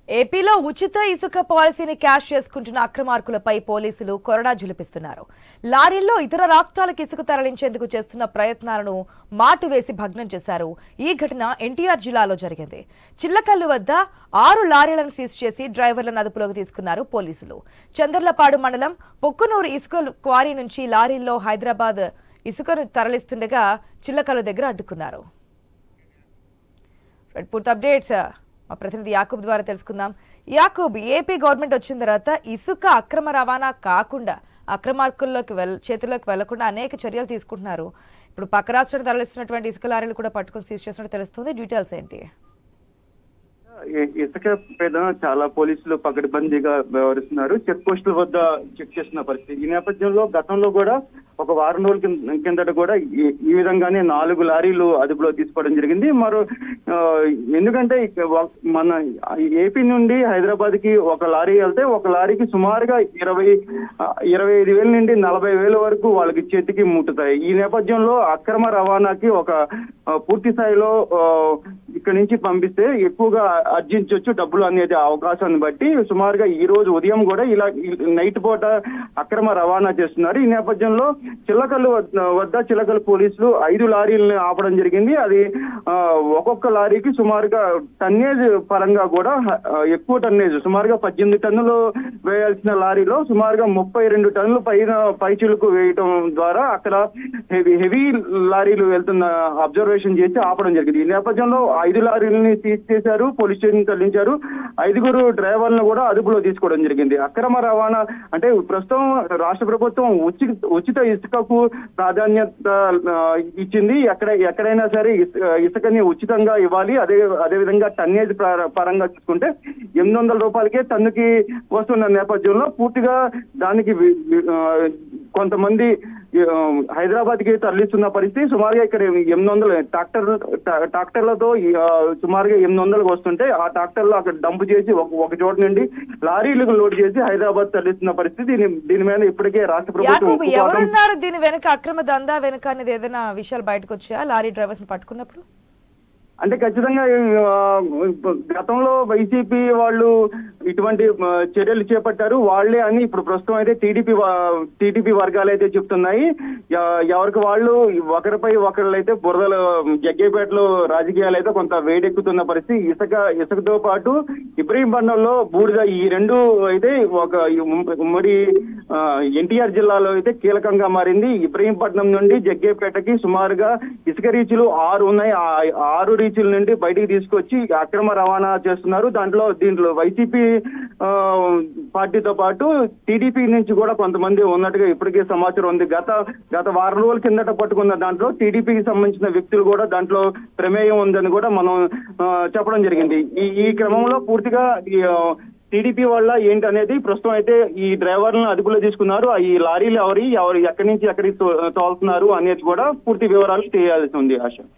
ఏపీలో ఉచిత ఇసుక పాలసీని క్యాష్ చేసుకుంటున్న అక్రమార్కులపై పోలీసులు కొరడా జులిపిస్తున్నారు. లారీల్లో ఇతర రాష్ట్రాలకు ఇసుక తరలించేందుకు చేస్తున్న ప్రయత్నాలను మాటు వేసి భగ్నం చేశారు. ఈ ఘటన ఎన్టీఆర్ జిల్లాలో జరిగింది. చిల్లకల్లు వద్ద 6 లారీలను సీజ్ చేసి డ్రైవర్లను అదుపులోకి తీసుకున్నారు పోలీసులు. చందర్లపాడు మండలం పొక్కునూరు ఇసుక క్వారీ నుంచి లారీల్లో హైదరాబాద్ ఇసుకను తరలిస్తుండగా చిల్లకల్లు దగ్గర అడ్డుకున్నారు. పూర్తి అప్డేట్స్ మా ప్రతినిధి యాకూబ్ ద్వారా తెలుసుకుందాం. యాకూబ్, ఏపీ గవర్నమెంట్ వచ్చిన తర్వాత ఇసుక అక్రమ రవాణా కాకుండా అక్రమార్కుల్లోకి చేతుల్లోకి వెళ్లకుండా అనేక చర్యలు తీసుకుంటున్నారు. ఇప్పుడు పక్క రాష్ట్రానికి తరలిస్తున్నటువంటి ఇసుక లారీలు కూడా పట్టుకుని సీజ్ చేసినట్టు తెలుస్తుంది. డీటెయిల్స్ ఏంటి? ఇసుక మీద చాలా పోలీసులు పకడ్బందీగా వ్యవహరిస్తున్నారు. చెక్ పోస్టుల వద్ద చెక్ చేస్తున్న పరిస్థితి. ఈ నేపథ్యంలో గతంలో కూడా ఒక వారం రోజుల కిందట కూడా ఈ విధంగానే 4 లారీలు అదుపులో తీసుకోవడం జరిగింది. ఎందుకంటే మన ఏపీ నుండి హైదరాబాద్ కి ఒక లారీ వెళ్తే ఒక లారీకి సుమారుగా 25,000 నుండి 40,000 వరకు వాళ్ళకి చేతికి ముట్టుతాయి. ఈ నేపథ్యంలో అక్రమ రవాణాకి ఒక పూర్తి స్థాయిలో ఇక్కడి నుంచి పంపిస్తే ఎక్కువగా అర్జించవచ్చు డబ్బులు అనేది అవకాశాన్ని బట్టి సుమారుగా ఈ రోజు ఉదయం కూడా ఇలా నైట్ పూట అక్రమ రవాణా చేస్తున్నారు. ఈ నేపథ్యంలో చిల్లకల్లు పోలీసులు 5 లారీలను ఆపడం జరిగింది. అది ఒక్కొక్క లారీకి సుమారుగా టన్నేజ్ పరంగా కూడా ఎక్కువ టన్నేజ్, సుమారుగా 18 టన్నులు వేయాల్సిన లారీలో సుమారుగా 32 టన్నులు పైచిలకు వేయటం ద్వారా అక్కడ హెవీ లారీలు వెళ్తున్న అబ్జర్వేషన్ చేసి ఆపడం జరిగింది. ఈ నేపథ్యంలో 5 లారీలని సీజ్ చేశారు, పోలీస్ స్టేషన్ తరలించారు. 5 డ్రైవర్లను కూడా అదుపులో తీసుకోవడం జరిగింది. అక్రమ రవాణా అంటే ప్రస్తుతం రాష్ట్ర ప్రభుత్వం ఉచిత ఇసుకకు ప్రాధాన్యత ఇచ్చింది. ఎక్కడైనా సరే ఇసుకని ఉచితంగా ఇవ్వాలి. అదే విధంగా టన్నేజ్ పరంగా చూసుకుంటే 800 రూపాయలకే టన్నుకి వస్తున్న నేపథ్యంలో పూర్తిగా దానికి కొంతమంది హైదరాబాద్ కి తరలిస్తున్న పరిస్థితి. సుమారుగా ఇక్కడ 800 ట్రాక్టర్లతో సుమారుగా 800 వస్తుంటే ఆ ట్రాక్టర్లు అక్కడ డంప్ చేసి ఒక చోట నుండి లారీలకు లోడ్ చేసి హైదరాబాద్ తరలిస్తున్న పరిస్థితి. దీని మీద ఇప్పటికే రాష్ట్ర ప్రభుత్వం ఎవరున్నారు దీని వెనక, అక్రమ దందా వెనక అనేది ఏదైనా విషయాలు బయటకు వచ్చాయా లారీ డ్రైవర్స్ ని పట్టుకున్నప్పుడు? అంటే ఖచ్చితంగా గతంలో వైసీపీ వాళ్ళు ఇటువంటి చర్యలు చేపట్టారు వాళ్లే అని ఇప్పుడు ప్రస్తుతం అయితే టీడీపీ వర్గాలు అయితే చెప్తున్నాయి. ఎవరికి వాళ్ళు ఒకరిపై ఒకళ్ళు అయితే బురదలు జగ్గేపేటలో రాజకీయాలు అయితే కొంత వేడెక్కుతున్న పరిస్థితి. ఇసుకతో పాటు ఇబ్రహీంపట్నంలో బూడిద, ఈ 2 అయితే ఒక ఉమ్మడి ఎన్టీఆర్ జిల్లాలో అయితే కీలకంగా మారింది. ఇబ్రహీంపట్నం నుండి జగ్గేపేటకి సుమారుగా ఇసుక రీచులు 6 ఉన్నాయి. 6 రీచుల నుండి బయటికి తీసుకొచ్చి అక్రమ రవాణా చేస్తున్నారు. దీంట్లో వైసీపీ పార్టీతో పాటు టీడీపీ నుంచి కూడా కొంతమంది ఉన్నట్టుగా ఇప్పటికే సమాచారం ఉంది. గత వారం రోజుల కిందట పట్టుకున్న దాంట్లో టీడీపీకి సంబంధించిన వ్యక్తులు కూడా దాంట్లో ప్రమేయం ఉందని కూడా మనం చెప్పడం జరిగింది. ఈ క్రమంలో పూర్తిగా టీడీపీ వల్ల ఏంటి అనేది ప్రస్తుతం అయితే ఈ డ్రైవర్లను అదుపులో తీసుకున్నారు. ఈ లారీలు ఎవరు ఎక్కడి నుంచి ఎక్కడికి తోలుతున్నారు అనేది కూడా పూర్తి వివరాలు తెలియాల్సి ఉంది. ఆశ.